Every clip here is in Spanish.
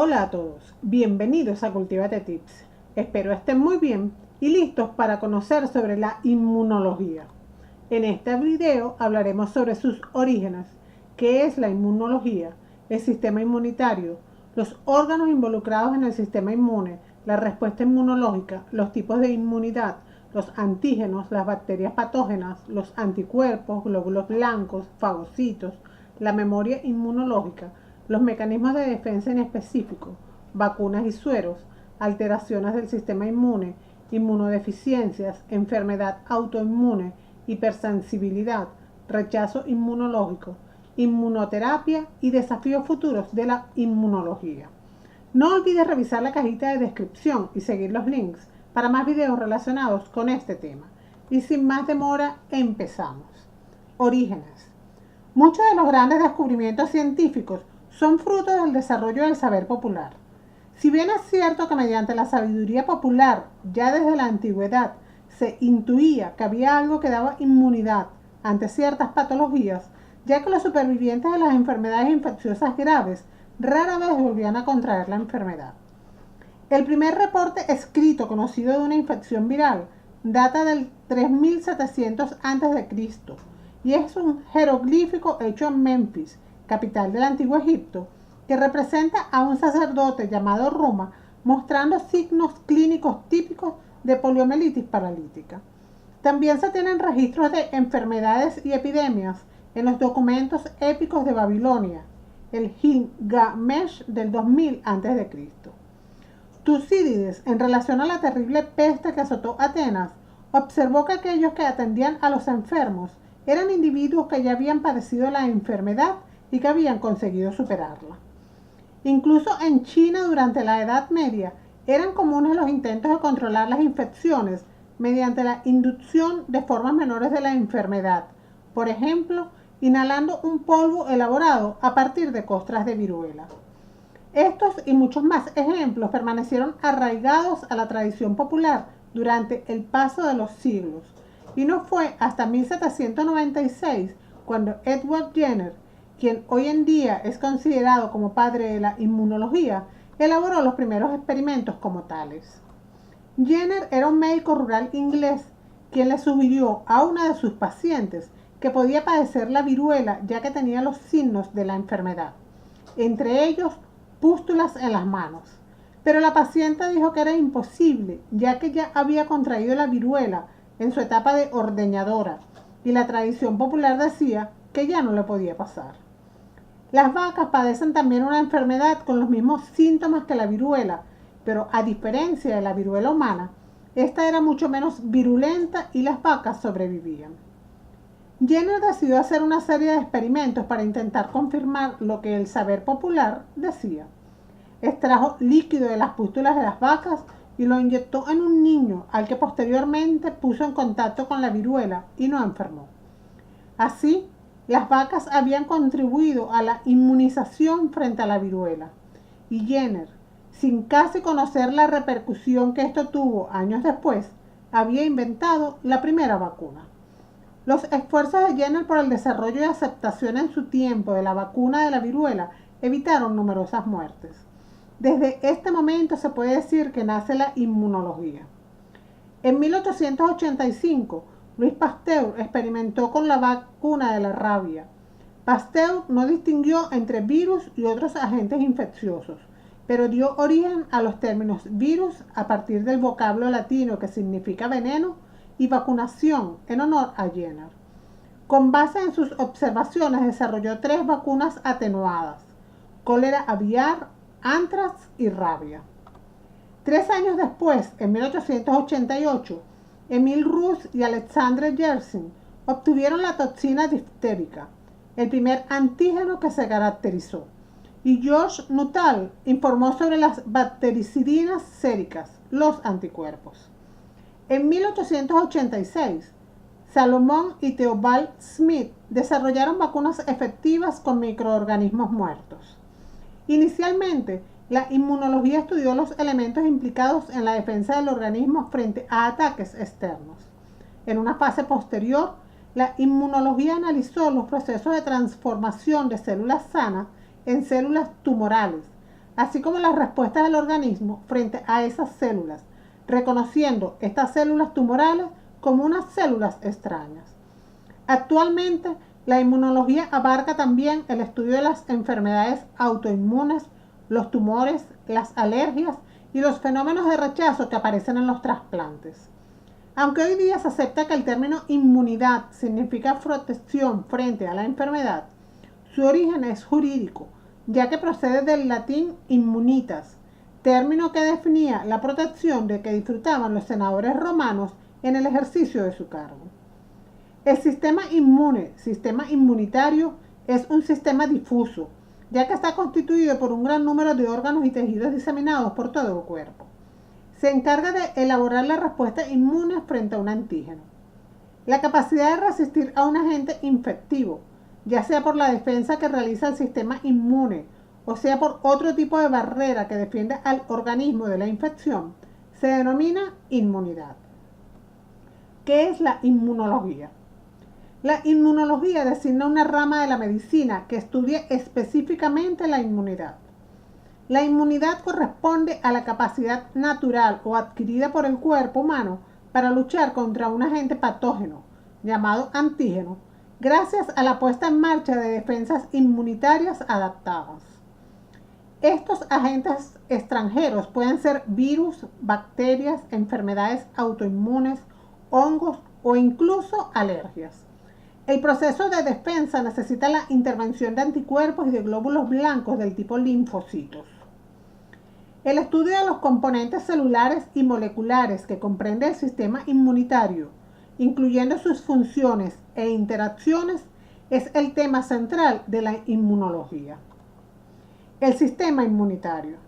Hola a todos, bienvenidos a Cultivate Tips. Espero estén muy bien y listos para conocer sobre la inmunología. En este video hablaremos sobre sus orígenes, qué es la inmunología, el sistema inmunitario, los órganos involucrados en el sistema inmune, la respuesta inmunológica, los tipos de inmunidad, los antígenos, las bacterias patógenas, los anticuerpos, glóbulos blancos, fagocitos, la memoria inmunológica, los mecanismos de defensa en específico, vacunas y sueros, alteraciones del sistema inmune, inmunodeficiencias, enfermedad autoinmune, hipersensibilidad, rechazo inmunológico, inmunoterapia y desafíos futuros de la inmunología. No olvides revisar la cajita de descripción y seguir los links para más videos relacionados con este tema. Y sin más demora, empezamos. Orígenes. Muchos de los grandes descubrimientos científicos son fruto del desarrollo del saber popular. Si bien es cierto que mediante la sabiduría popular, ya desde la antigüedad, se intuía que había algo que daba inmunidad ante ciertas patologías, ya que los supervivientes de las enfermedades infecciosas graves rara vez volvían a contraer la enfermedad. El primer reporte escrito conocido de una infección viral data del 3700 a.C. y es un jeroglífico hecho en Memphis, capital del antiguo Egipto, que representa a un sacerdote llamado Roma mostrando signos clínicos típicos de poliomielitis paralítica. También se tienen registros de enfermedades y epidemias en los documentos épicos de Babilonia, el Gilgamesh del 2000 a.C. Tucídides, en relación a la terrible peste que azotó Atenas, observó que aquellos que atendían a los enfermos eran individuos que ya habían padecido la enfermedad y que habían conseguido superarla. Incluso en China durante la Edad Media eran comunes los intentos de controlar las infecciones mediante la inducción de formas menores de la enfermedad, por ejemplo, inhalando un polvo elaborado a partir de costras de viruela. Estos y muchos más ejemplos permanecieron arraigados a la tradición popular durante el paso de los siglos, y no fue hasta 1796 cuando Edward Jenner, quien hoy en día es considerado como padre de la inmunología, elaboró los primeros experimentos como tales. Jenner era un médico rural inglés quien le sugirió a una de sus pacientes que podía padecer la viruela ya que tenía los signos de la enfermedad, entre ellos pústulas en las manos. Pero la paciente dijo que era imposible, ya que ya había contraído la viruela en su etapa de ordeñadora, y la tradición popular decía que ya no le podía pasar. Las vacas padecen también una enfermedad con los mismos síntomas que la viruela, pero a diferencia de la viruela humana, esta era mucho menos virulenta y las vacas sobrevivían. Jenner decidió hacer una serie de experimentos para intentar confirmar lo que el saber popular decía. Extrajo líquido de las pústulas de las vacas y lo inyectó en un niño al que posteriormente puso en contacto con la viruela y no enfermó. Así, las vacas habían contribuido a la inmunización frente a la viruela. Y Jenner, sin casi conocer la repercusión que esto tuvo años después, había inventado la primera vacuna. Los esfuerzos de Jenner por el desarrollo y aceptación en su tiempo de la vacuna de la viruela evitaron numerosas muertes. Desde este momento se puede decir que nace la inmunología. En 1885, Louis Pasteur experimentó con la vacuna de la rabia. Pasteur no distinguió entre virus y otros agentes infecciosos, pero dio origen a los términos virus a partir del vocablo latino que significa veneno y vacunación en honor a Jenner. Con base en sus observaciones desarrolló 3 vacunas atenuadas: cólera aviar, antrax y rabia. 3 años después, en 1888, Emil Rus y Alexandre Yersin obtuvieron la toxina diftérica, el primer antígeno que se caracterizó, y George Nuttall informó sobre las bactericidinas séricas, los anticuerpos. En 1886, Salomon y Theobald Smith desarrollaron vacunas efectivas con microorganismos muertos. Inicialmente, la inmunología estudió los elementos implicados en la defensa del organismo frente a ataques externos. En una fase posterior, la inmunología analizó los procesos de transformación de células sanas en células tumorales, así como las respuestas del organismo frente a esas células, reconociendo estas células tumorales como unas células extrañas. Actualmente, la inmunología abarca también el estudio de las enfermedades autoinmunes, los tumores, las alergias y los fenómenos de rechazo que aparecen en los trasplantes. Aunque hoy día se acepta que el término inmunidad significa protección frente a la enfermedad, su origen es jurídico, ya que procede del latín immunitas, término que definía la protección de que disfrutaban los senadores romanos en el ejercicio de su cargo. El sistema inmune, sistema inmunitario, es un sistema difuso, ya que está constituido por un gran número de órganos y tejidos diseminados por todo el cuerpo. Se encarga de elaborar la respuesta inmune frente a un antígeno. La capacidad de resistir a un agente infectivo, ya sea por la defensa que realiza el sistema inmune o sea por otro tipo de barrera que defiende al organismo de la infección, se denomina inmunidad. ¿Qué es la inmunología? La inmunología designa una rama de la medicina que estudia específicamente la inmunidad. La inmunidad corresponde a la capacidad natural o adquirida por el cuerpo humano para luchar contra un agente patógeno, llamado antígeno, gracias a la puesta en marcha de defensas inmunitarias adaptadas. Estos agentes extranjeros pueden ser virus, bacterias, enfermedades autoinmunes, hongos o incluso alergias. El proceso de defensa necesita la intervención de anticuerpos y de glóbulos blancos del tipo linfocitos. El estudio de los componentes celulares y moleculares que comprende el sistema inmunitario, incluyendo sus funciones e interacciones, es el tema central de la inmunología. El sistema inmunitario.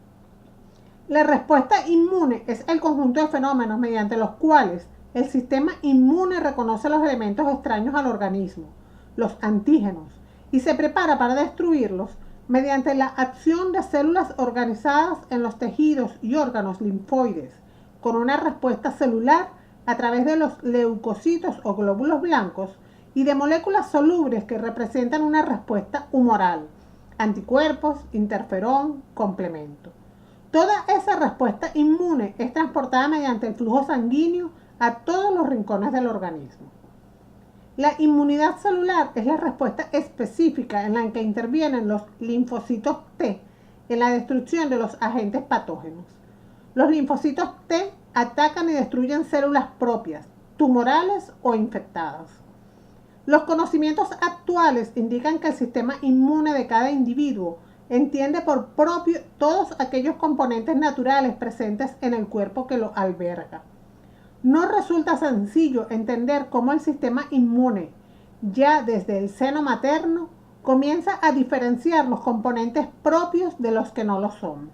La respuesta inmune es el conjunto de fenómenos mediante los cuales el sistema inmune reconoce los elementos extraños al organismo, los antígenos, y se prepara para destruirlos mediante la acción de células organizadas en los tejidos y órganos linfoides, con una respuesta celular a través de los leucocitos o glóbulos blancos y de moléculas solubles que representan una respuesta humoral, anticuerpos, interferón, complemento. Toda esa respuesta inmune es transportada mediante el flujo sanguíneo a todos los rincones del organismo. La inmunidad celular es la respuesta específica en la que intervienen los linfocitos T en la destrucción de los agentes patógenos. Los linfocitos T atacan y destruyen células propias, tumorales o infectadas. Los conocimientos actuales indican que el sistema inmune de cada individuo entiende por propio todos aquellos componentes naturales presentes en el cuerpo que lo alberga. No resulta sencillo entender cómo el sistema inmune, ya desde el seno materno, comienza a diferenciar los componentes propios de los que no lo son.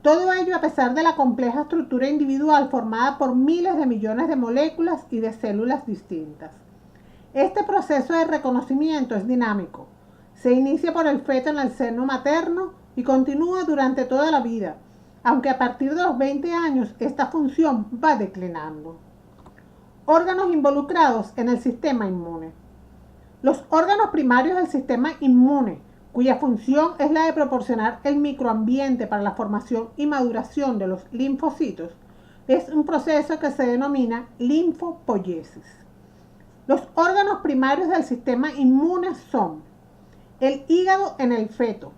Todo ello a pesar de la compleja estructura individual formada por miles de millones de moléculas y de células distintas. Este proceso de reconocimiento es dinámico. Se inicia por el feto en el seno materno y continúa durante toda la vida, aunque a partir de los 20 años esta función va declinando. Órganos involucrados en el sistema inmune. Los órganos primarios del sistema inmune, cuya función es la de proporcionar el microambiente para la formación y maduración de los linfocitos, es un proceso que se denomina linfopoiesis. Los órganos primarios del sistema inmune son el hígado en el feto.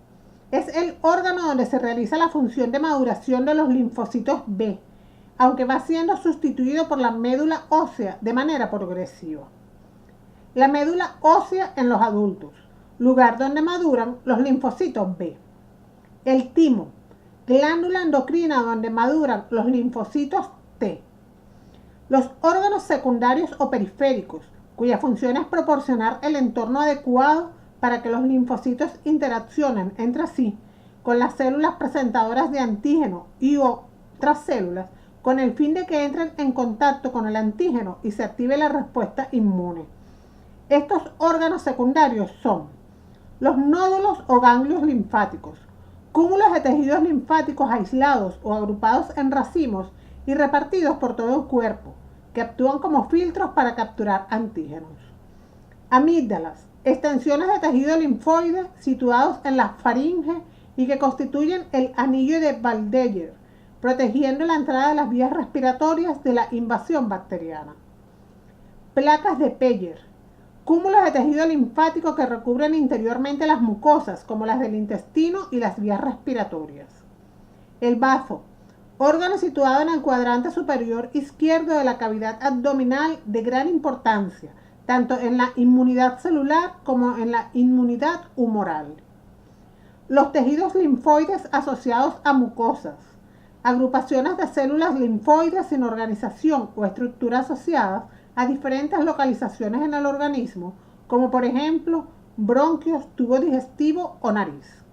Es el órgano donde se realiza la función de maduración de los linfocitos B, aunque va siendo sustituido por la médula ósea de manera progresiva. La médula ósea en los adultos, lugar donde maduran los linfocitos B. El timo, glándula endocrina donde maduran los linfocitos T. Los órganos secundarios o periféricos, cuya función es proporcionar el entorno adecuado para que los linfocitos interaccionen entre sí con las células presentadoras de antígeno y otras células con el fin de que entren en contacto con el antígeno y se active la respuesta inmune. Estos órganos secundarios son los nódulos o ganglios linfáticos, cúmulos de tejidos linfáticos aislados o agrupados en racimos y repartidos por todo el cuerpo, que actúan como filtros para capturar antígenos. Amígdalas, extensiones de tejido linfoide situados en la faringe y que constituyen el anillo de Waldeyer, protegiendo la entrada de las vías respiratorias de la invasión bacteriana. Placas de Peyer, cúmulos de tejido linfático que recubren interiormente las mucosas, como las del intestino y las vías respiratorias. El bazo, órgano situado en el cuadrante superior izquierdo de la cavidad abdominal de gran importancia, tanto en la inmunidad celular como en la inmunidad humoral. Los tejidos linfoides asociados a mucosas, agrupaciones de células linfoides sin organización o estructura asociadas a diferentes localizaciones en el organismo, como por ejemplo bronquios, tubo digestivo o nariz.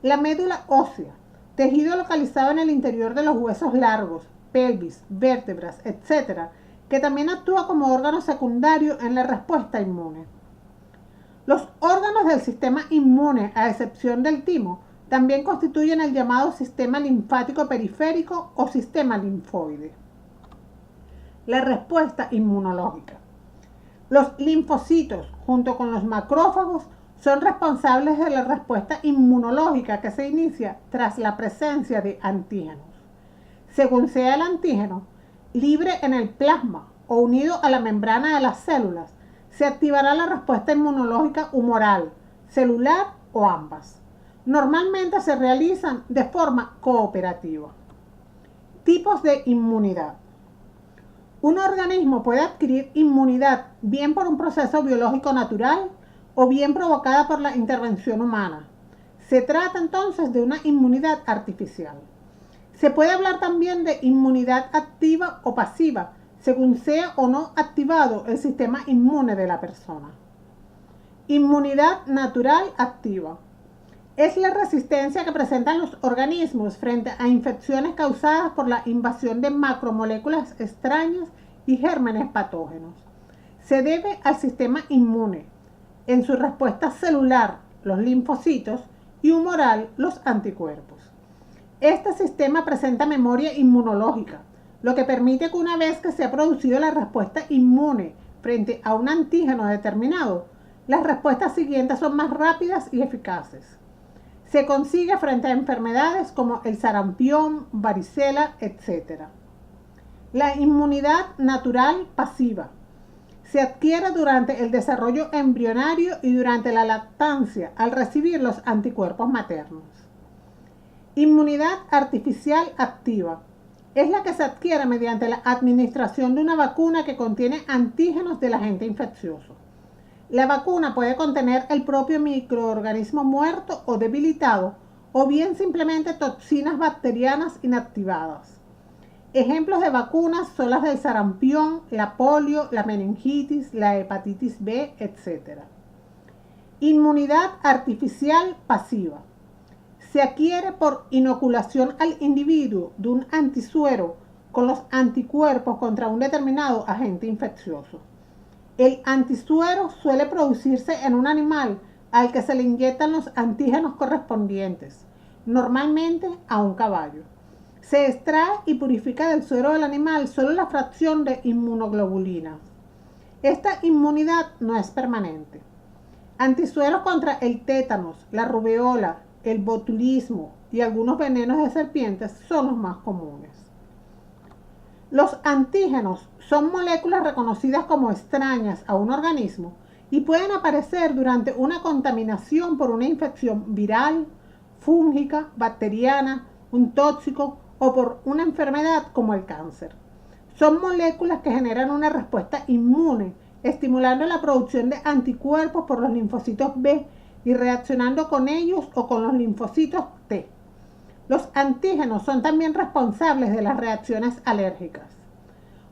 La médula ósea, tejido localizado en el interior de los huesos largos, pelvis, vértebras, etc., que también actúa como órgano secundario en la respuesta inmune. Los órganos del sistema inmune, a excepción del timo, también constituyen el llamado sistema linfático periférico o sistema linfoide. La respuesta inmunológica. Los linfocitos, junto con los macrófagos, son responsables de la respuesta inmunológica que se inicia tras la presencia de antígenos. Según sea el antígeno, libre en el plasma o unido a la membrana de las células, se activará la respuesta inmunológica humoral, celular o ambas. Normalmente se realizan de forma cooperativa. Tipos de inmunidad. Un organismo puede adquirir inmunidad bien por un proceso biológico natural o bien provocada por la intervención humana. Se trata entonces de una inmunidad artificial. Se puede hablar también de inmunidad activa o pasiva, según sea o no activado el sistema inmune de la persona. Inmunidad natural activa. Es la resistencia que presentan los organismos frente a infecciones causadas por la invasión de macromoléculas extrañas y gérmenes patógenos. Se debe al sistema inmune, en su respuesta celular, los linfocitos, y humoral, los anticuerpos. Este sistema presenta memoria inmunológica, lo que permite que una vez que se ha producido la respuesta inmune frente a un antígeno determinado, las respuestas siguientes son más rápidas y eficaces. Se consigue frente a enfermedades como el sarampión, varicela, etc. La inmunidad natural pasiva se adquiere durante el desarrollo embrionario y durante la lactancia al recibir los anticuerpos maternos. Inmunidad artificial activa es la que se adquiere mediante la administración de una vacuna que contiene antígenos del agente infeccioso. La vacuna puede contener el propio microorganismo muerto o debilitado, o bien simplemente toxinas bacterianas inactivadas. Ejemplos de vacunas son las del sarampión, la polio, la meningitis, la hepatitis B, etc. Inmunidad artificial pasiva. Se adquiere por inoculación al individuo de un antisuero con los anticuerpos contra un determinado agente infeccioso. El antisuero suele producirse en un animal al que se le inyectan los antígenos correspondientes, normalmente a un caballo. Se extrae y purifica del suero del animal solo la fracción de inmunoglobulinas. Esta inmunidad no es permanente. Antisueros contra el tétanos, la rubeola, el botulismo y algunos venenos de serpientes son los más comunes. Los antígenos son moléculas reconocidas como extrañas a un organismo y pueden aparecer durante una contaminación por una infección viral, fúngica, bacteriana, un tóxico o por una enfermedad como el cáncer. Son moléculas que generan una respuesta inmune, estimulando la producción de anticuerpos por los linfocitos B y reaccionando con ellos o con los linfocitos T. Los antígenos son también responsables de las reacciones alérgicas.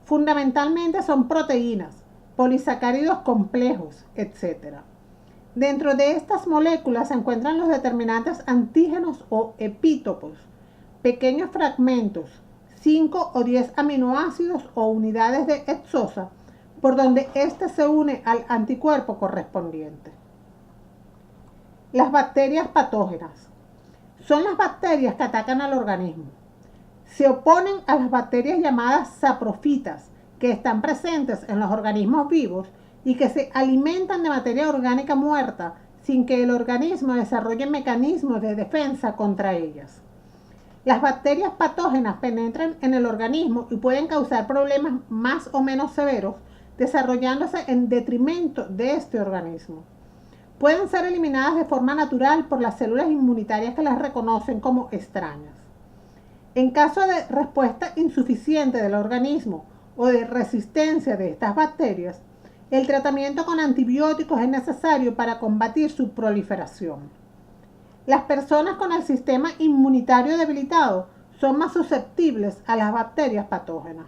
Fundamentalmente son proteínas, polisacáridos complejos, etc. Dentro de estas moléculas se encuentran los determinantes antígenos o epítopos, pequeños fragmentos, 5 o 10 aminoácidos o unidades de hexosa, por donde éste se une al anticuerpo correspondiente. Las bacterias patógenas son las bacterias que atacan al organismo. Se oponen a las bacterias llamadas saprofitas, que están presentes en los organismos vivos y que se alimentan de materia orgánica muerta sin que el organismo desarrolle mecanismos de defensa contra ellas. Las bacterias patógenas penetran en el organismo y pueden causar problemas más o menos severos, desarrollándose en detrimento de este organismo. Pueden ser eliminadas de forma natural por las células inmunitarias que las reconocen como extrañas. En caso de respuesta insuficiente del organismo o de resistencia de estas bacterias, el tratamiento con antibióticos es necesario para combatir su proliferación. Las personas con el sistema inmunitario debilitado son más susceptibles a las bacterias patógenas.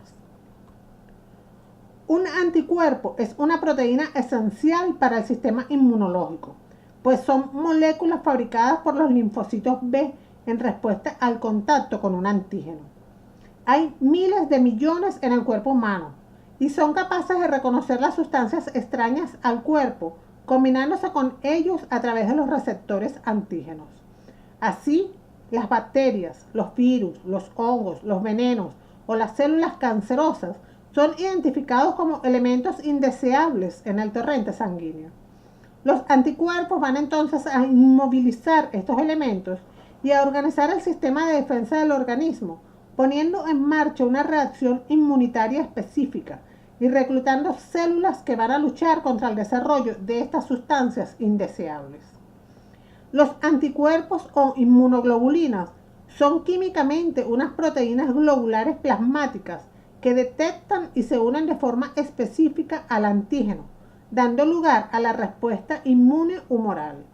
Un anticuerpo es una proteína esencial para el sistema inmunológico, pues son moléculas fabricadas por los linfocitos B en respuesta al contacto con un antígeno. Hay miles de millones en el cuerpo humano y son capaces de reconocer las sustancias extrañas al cuerpo, combinándose con ellos a través de los receptores antígenos. Así, las bacterias, los virus, los hongos, los venenos o las células cancerosas son identificados como elementos indeseables en el torrente sanguíneo. Los anticuerpos van entonces a inmovilizar estos elementos y a organizar el sistema de defensa del organismo, poniendo en marcha una reacción inmunitaria específica y reclutando células que van a luchar contra el desarrollo de estas sustancias indeseables. Los anticuerpos o inmunoglobulinas son químicamente unas proteínas globulares plasmáticas que detectan y se unen de forma específica al antígeno, dando lugar a la respuesta inmune humoral.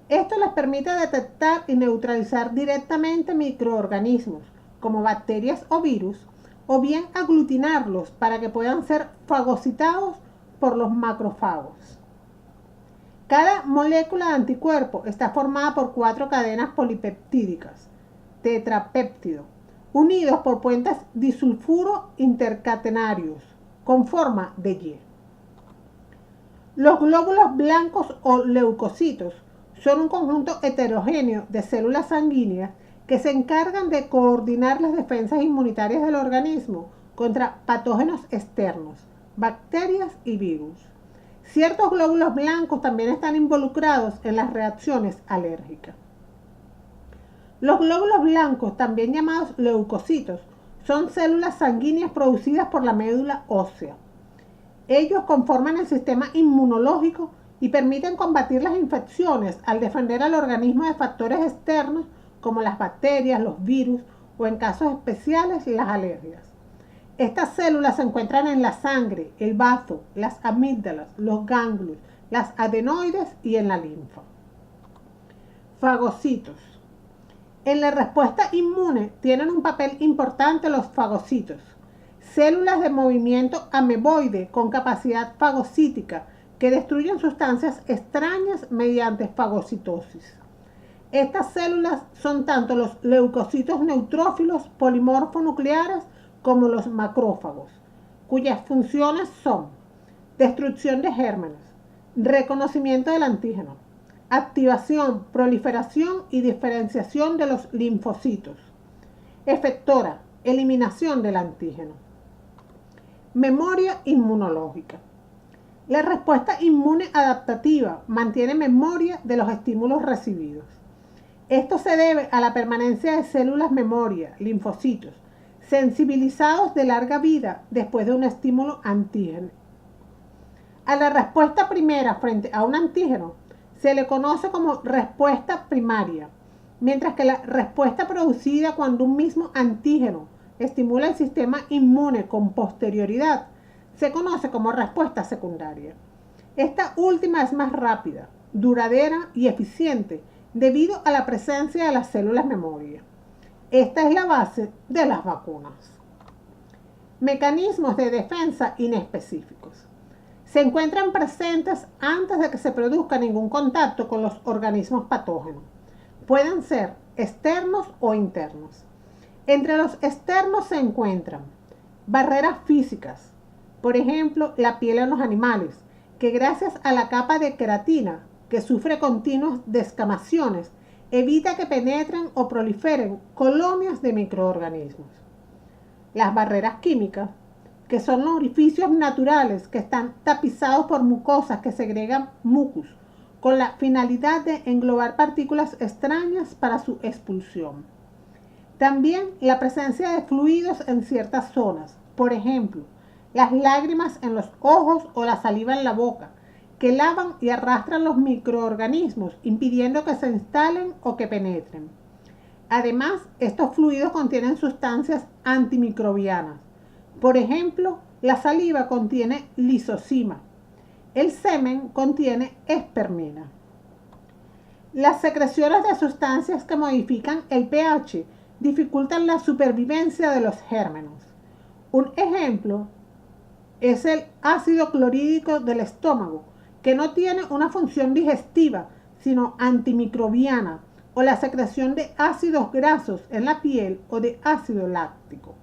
Esto les permite detectar y neutralizar directamente microorganismos, como bacterias o virus, o bien aglutinarlos para que puedan ser fagocitados por los macrófagos. Cada molécula de anticuerpo está formada por 4 cadenas polipeptídicas, tetrapéptido, unidos por puentes disulfuro intercatenarios, con forma de Y. Los glóbulos blancos o leucocitos son un conjunto heterogéneo de células sanguíneas que se encargan de coordinar las defensas inmunitarias del organismo contra patógenos externos, bacterias y virus. Ciertos glóbulos blancos también están involucrados en las reacciones alérgicas. Los glóbulos blancos, también llamados leucocitos, son células sanguíneas producidas por la médula ósea. Ellos conforman el sistema inmunológico y permiten combatir las infecciones al defender al organismo de factores externos como las bacterias, los virus o en casos especiales las alergias. Estas células se encuentran en la sangre, el bazo, las amígdalas, los ganglios, las adenoides y en la linfa. Fagocitos. En la respuesta inmune tienen un papel importante los fagocitos, células de movimiento ameboide con capacidad fagocítica que destruyen sustancias extrañas mediante fagocitosis. Estas células son tanto los leucocitos neutrófilos polimorfonucleares como los macrófagos, cuyas funciones son destrucción de gérmenes, reconocimiento del antígeno, activación, proliferación y diferenciación de los linfocitos, efectora, eliminación del antígeno. Memoria inmunológica. La respuesta inmune adaptativa mantiene memoria de los estímulos recibidos. Esto se debe a la permanencia de células memoria, linfocitos, sensibilizados de larga vida después de un estímulo antígeno. A la respuesta primera frente a un antígeno se le conoce como respuesta primaria, mientras que la respuesta producida cuando un mismo antígeno estimula el sistema inmune con posterioridad se conoce como respuesta secundaria. Esta última es más rápida, duradera y eficiente debido a la presencia de las células memoria. Esta es la base de las vacunas. Mecanismos de defensa inespecíficos. Se encuentran presentes antes de que se produzca ningún contacto con los organismos patógenos. Pueden ser externos o internos. Entre los externos se encuentran barreras físicas, por ejemplo, la piel en los animales, que gracias a la capa de queratina, que sufre continuas descamaciones, evita que penetren o proliferen colonias de microorganismos. Las barreras químicas, que son los orificios naturales que están tapizados por mucosas que segregan mucus, con la finalidad de englobar partículas extrañas para su expulsión. También la presencia de fluidos en ciertas zonas, por ejemplo, las lágrimas en los ojos o la saliva en la boca, que lavan y arrastran los microorganismos, impidiendo que se instalen o que penetren. Además, estos fluidos contienen sustancias antimicrobianas. Por ejemplo, la saliva contiene lisozima. El semen contiene espermina. Las secreciones de sustancias que modifican el pH dificultan la supervivencia de los gérmenes. Un ejemplo es el ácido clorhídrico del estómago, que no tiene una función digestiva, sino antimicrobiana, o la secreción de ácidos grasos en la piel o de ácido láctico.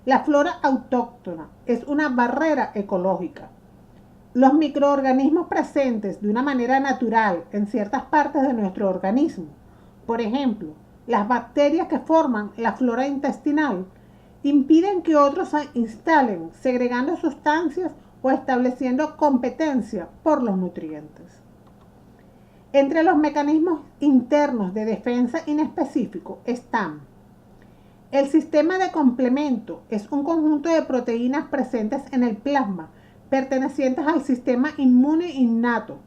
La flora autóctona es una barrera ecológica. Los microorganismos presentes de una manera natural en ciertas partes de nuestro organismo, por ejemplo, las bacterias que forman la flora intestinal, impiden que otros se instalen, segregando sustancias o estableciendo competencia por los nutrientes. Entre los mecanismos internos de defensa inespecífico están: el sistema de complemento es un conjunto de proteínas presentes en el plasma, pertenecientes al sistema inmune innato.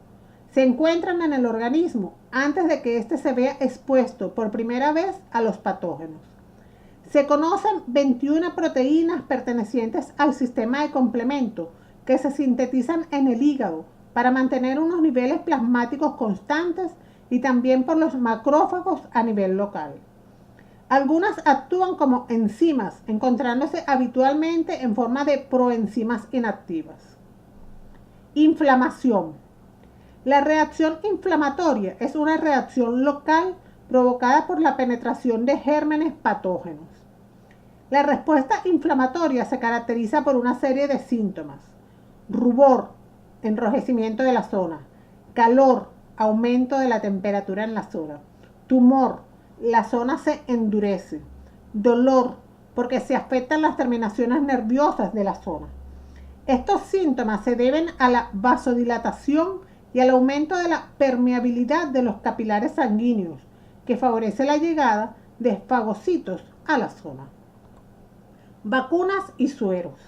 Se encuentran en el organismo antes de que éste se vea expuesto por primera vez a los patógenos. Se conocen 21 proteínas pertenecientes al sistema de complemento que se sintetizan en el hígado para mantener unos niveles plasmáticos constantes y también por los macrófagos a nivel local. Algunas actúan como enzimas, encontrándose habitualmente en forma de proenzimas inactivas. Inflamación. La reacción inflamatoria es una reacción local provocada por la penetración de gérmenes patógenos. La respuesta inflamatoria se caracteriza por una serie de síntomas: rubor, enrojecimiento de la zona; calor, aumento de la temperatura en la zona; tumor, la zona se endurece; dolor, porque se afectan las terminaciones nerviosas de la zona. Estos síntomas se deben a la vasodilatación y al aumento de la permeabilidad de los capilares sanguíneos, que favorece la llegada de fagocitos a la zona. Vacunas y sueros.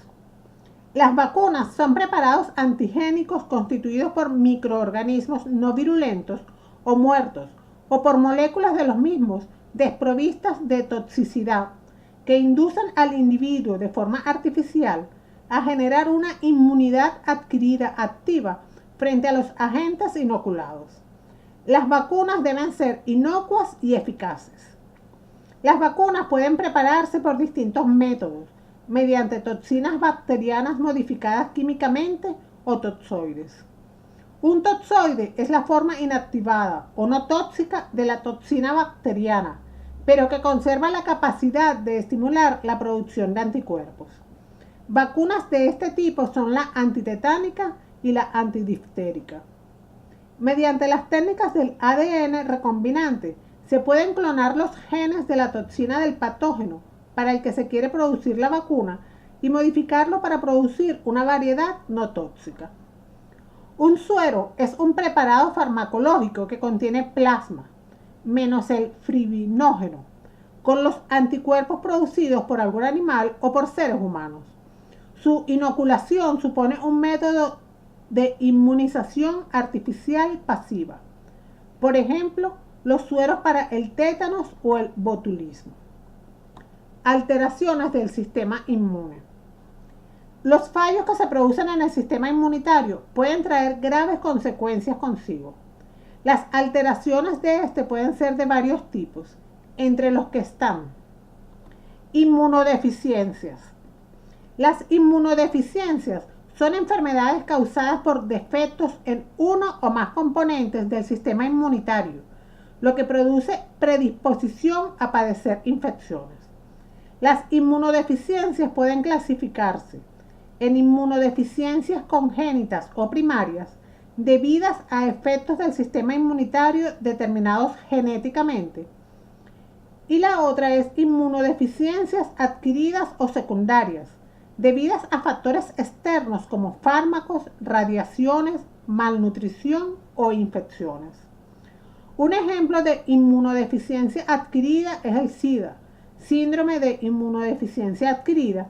Las vacunas son preparados antigénicos constituidos por microorganismos no virulentos o muertos, o por moléculas de los mismos desprovistas de toxicidad, que inducen al individuo de forma artificial a generar una inmunidad adquirida activa frente a los agentes inoculados. Las vacunas deben ser inocuas y eficaces. Las vacunas pueden prepararse por distintos métodos, mediante toxinas bacterianas modificadas químicamente o toxoides. Un toxoide es la forma inactivada o no tóxica de la toxina bacteriana, pero que conserva la capacidad de estimular la producción de anticuerpos. Vacunas de este tipo son la antitetánica y la antidiftérica. Mediante las técnicas del ADN recombinante se pueden clonar los genes de la toxina del patógeno para el que se quiere producir la vacuna y modificarlo para producir una variedad no tóxica. Un suero es un preparado farmacológico que contiene plasma, menos el fibrinógeno, con los anticuerpos producidos por algún animal o por seres humanos. Su inoculación supone un método de inmunización artificial pasiva. Por ejemplo, los sueros para el tétanos o el botulismo. Alteraciones del sistema inmune. Los fallos que se producen en el sistema inmunitario pueden traer graves consecuencias consigo. Las alteraciones de este pueden ser de varios tipos, entre los que están: inmunodeficiencias. Las inmunodeficiencias son enfermedades causadas por defectos en uno o más componentes del sistema inmunitario, lo que produce predisposición a padecer infecciones. Las inmunodeficiencias pueden clasificarse en inmunodeficiencias congénitas o primarias, debidas a efectos del sistema inmunitario determinados genéticamente, y la otra es inmunodeficiencias adquiridas o secundarias, debidas a factores externos como fármacos, radiaciones malnutrición o infecciones. Un ejemplo de inmunodeficiencia adquirida es el SIDA, síndrome de inmunodeficiencia adquirida,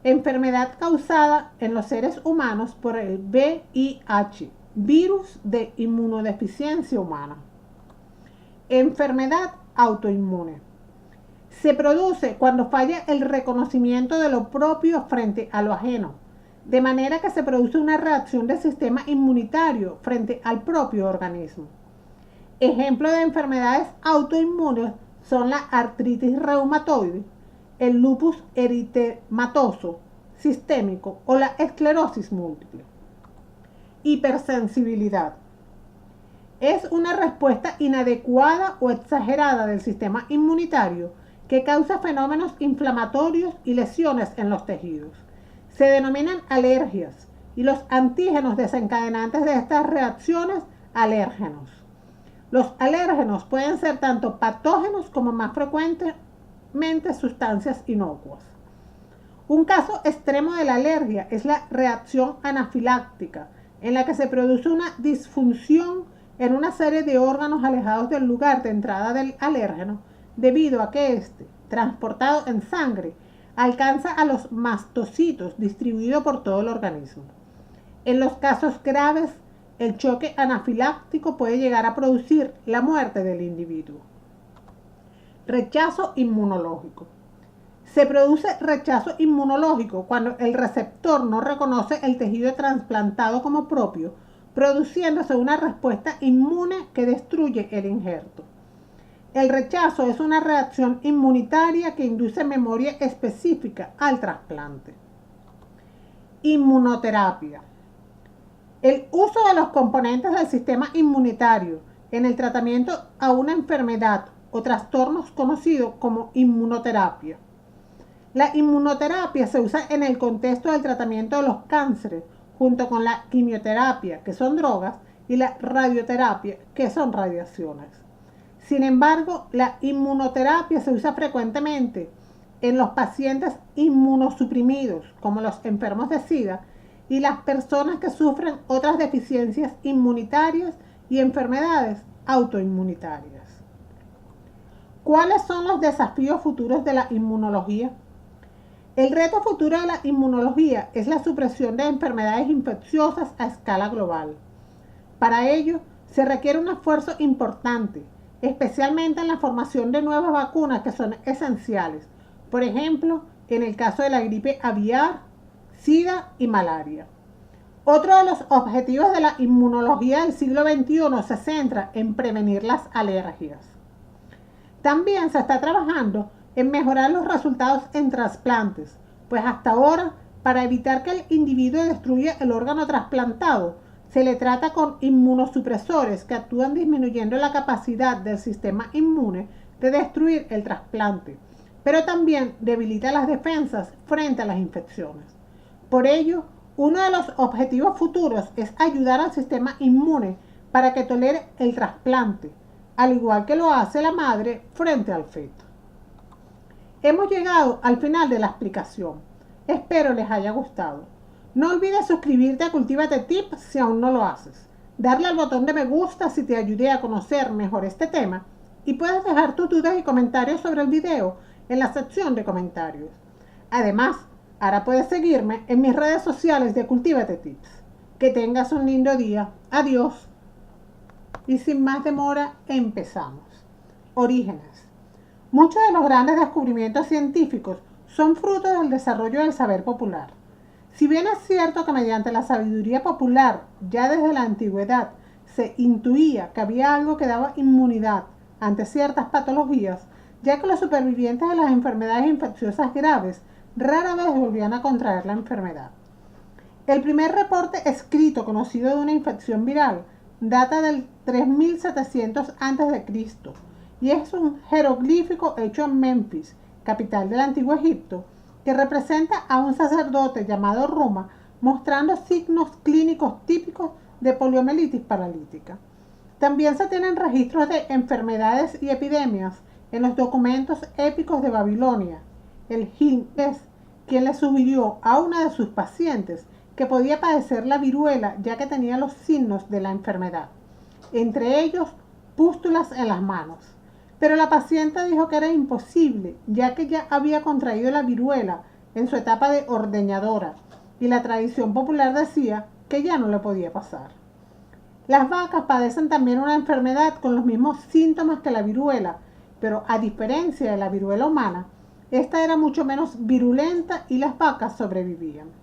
enfermedad causada en los seres humanos por el VIH, virus de inmunodeficiencia humana. Enfermedad autoinmune. Se produce cuando falla el reconocimiento de lo propio frente a lo ajeno, de manera que se produce una reacción del sistema inmunitario frente al propio organismo. Ejemplos de enfermedades autoinmunes son la artritis reumatoide, el lupus eritematoso sistémico o la esclerosis múltiple. Hipersensibilidad. Es una respuesta inadecuada o exagerada del sistema inmunitario que causa fenómenos inflamatorios y lesiones en los tejidos. Se denominan alergias y los antígenos desencadenantes de estas reacciones alérgenos. Los alérgenos pueden ser tanto patógenos como más frecuentemente sustancias inocuas. Un caso extremo de la alergia es la reacción anafiláctica, en la que se produce una disfunción en una serie de órganos alejados del lugar de entrada del alérgeno, debido a que éste, transportado en sangre, alcanza a los mastocitos distribuidos por todo el organismo. En los casos graves, el choque anafiláctico puede llegar a producir la muerte del individuo. Rechazo inmunológico. Se produce rechazo inmunológico cuando el receptor no reconoce el tejido trasplantado como propio, produciéndose una respuesta inmune que destruye el injerto. El rechazo es una reacción inmunitaria que induce memoria específica al trasplante. Inmunoterapia. El uso de los componentes del sistema inmunitario en el tratamiento a una enfermedad o trastornos conocido como inmunoterapia. La inmunoterapia se usa en el contexto del tratamiento de los cánceres, junto con la quimioterapia, que son drogas, y la radioterapia, que son radiaciones. Sin embargo, la inmunoterapia se usa frecuentemente en los pacientes inmunosuprimidos, como los enfermos de SIDA, y las personas que sufren otras deficiencias inmunitarias y enfermedades autoinmunitarias. ¿Cuáles son los desafíos futuros de la inmunología? El reto futuro de la inmunología es la supresión de enfermedades infecciosas a escala global. Para ello, se requiere un esfuerzo importante, especialmente en la formación de nuevas vacunas que son esenciales, por ejemplo, en el caso de la gripe aviar, SIDA y malaria. Otro de los objetivos de la inmunología del siglo XXI se centra en prevenir las alergias. También se está trabajando en mejorar los resultados en trasplantes, pues hasta ahora, para evitar que el individuo destruya el órgano trasplantado, se le trata con inmunosupresores que actúan disminuyendo la capacidad del sistema inmune de destruir el trasplante, pero también debilita las defensas frente a las infecciones. Por ello, uno de los objetivos futuros es ayudar al sistema inmune para que tolere el trasplante, al igual que lo hace la madre frente al feto. Hemos llegado al final de la explicación. Espero les haya gustado. No olvides suscribirte a Cultívate Tips si aún no lo haces, darle al botón de me gusta si te ayudé a conocer mejor este tema y puedes dejar tus dudas y comentarios sobre el video en la sección de comentarios. Además, ahora puedes seguirme en mis redes sociales de Cultívate Tips. Que tengas un lindo día. Adiós. Y sin más demora, empezamos. Orígenes. Muchos de los grandes descubrimientos científicos son fruto del desarrollo del saber popular. Si bien es cierto que mediante la sabiduría popular, ya desde la antigüedad, se intuía que había algo que daba inmunidad ante ciertas patologías, ya que los supervivientes de las enfermedades infecciosas graves rara vez volvían a contraer la enfermedad. El primer reporte escrito conocido de una infección viral data del 3700 a.C. y es un jeroglífico hecho en Memphis, capital del antiguo Egipto, que representa a un sacerdote llamado Ruma mostrando signos clínicos típicos de poliomielitis paralítica. También se tienen registros de enfermedades y epidemias en los documentos épicos de Babilonia. El Gilgamesh, quien le sugirió a una de sus pacientes que podía padecer la viruela ya que tenía los signos de la enfermedad, entre ellos pústulas en las manos. Pero la paciente dijo que era imposible, ya que ya había contraído la viruela en su etapa de ordeñadora y la tradición popular decía que ya no le podía pasar. Las vacas padecen también una enfermedad con los mismos síntomas que la viruela, pero a diferencia de la viruela humana, esta era mucho menos virulenta y las vacas sobrevivían.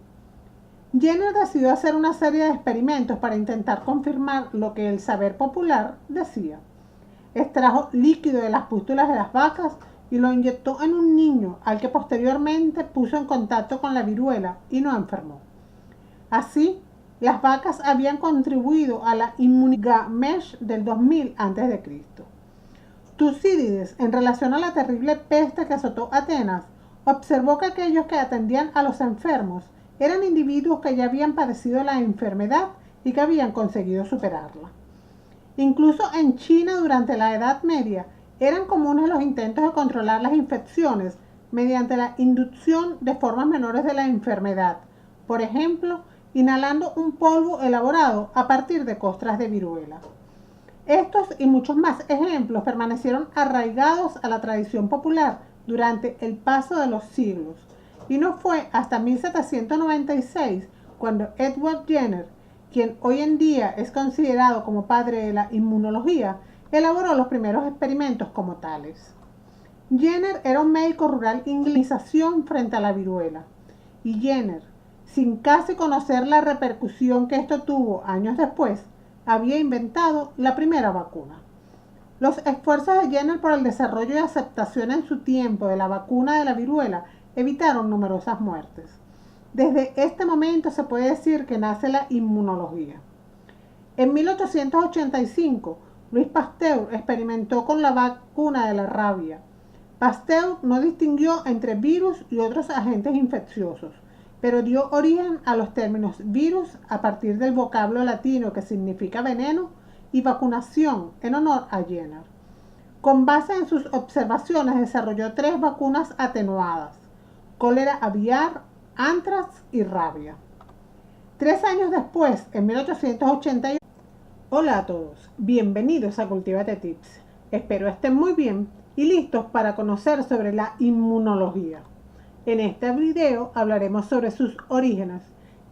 Jenner decidió hacer una serie de experimentos para intentar confirmar lo que el saber popular decía. Extrajo líquido de las pústulas de las vacas y lo inyectó en un niño al que posteriormente puso en contacto con la viruela y no enfermó. Así, las vacas habían contribuido a la inmunidad Mesh del 2000 a.C. Tucídides, en relación a la terrible peste que azotó Atenas, observó que aquellos que atendían a los enfermos eran individuos que ya habían padecido la enfermedad y que habían conseguido superarla. Incluso en China durante la Edad Media eran comunes los intentos de controlar las infecciones mediante la inducción de formas menores de la enfermedad, por ejemplo, inhalando un polvo elaborado a partir de costras de viruela. Estos y muchos más ejemplos permanecieron arraigados a la tradición popular durante el paso de los siglos, y no fue hasta 1796 cuando Edward Jenner, quien hoy en día es considerado como padre de la inmunología, elaboró los primeros experimentos como tales. Jenner era un médico rural inglés frente a la viruela, y Jenner, sin casi conocer la repercusión que esto tuvo años después, había inventado la primera vacuna. Los esfuerzos de Jenner por el desarrollo y aceptación en su tiempo de la vacuna de la viruela evitaron numerosas muertes. Desde este momento se puede decir que nace la inmunología. En 1885, Louis Pasteur experimentó con la vacuna de la rabia. Pasteur no distinguió entre virus y otros agentes infecciosos, pero dio origen a los términos virus a partir del vocablo latino que significa veneno y vacunación en honor a Jenner. Con base en sus observaciones desarrolló 3 vacunas atenuadas: cólera aviar, antrax y rabia. 3 años después, en 1881. Hola a todos, bienvenidos a Cultívate Tips. Espero estén muy bien y listos para conocer sobre la inmunología. En este video hablaremos sobre sus orígenes,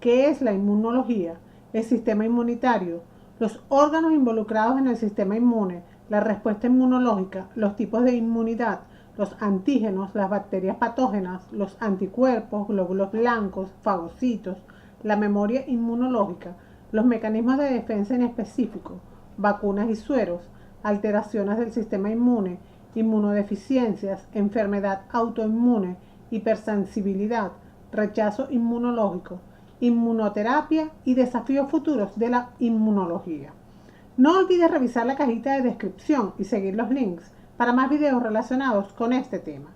qué es la inmunología, el sistema inmunitario, los órganos involucrados en el sistema inmune, la respuesta inmunológica, los tipos de inmunidad, los antígenos, las bacterias patógenas, los anticuerpos, glóbulos blancos, fagocitos, la memoria inmunológica, los mecanismos de defensa en específico, vacunas y sueros, alteraciones del sistema inmune, inmunodeficiencias, enfermedad autoinmune, hipersensibilidad, rechazo inmunológico, inmunoterapia y desafíos futuros de la inmunología. No olvides revisar la cajita de descripción y seguir los links para más videos relacionados con este tema.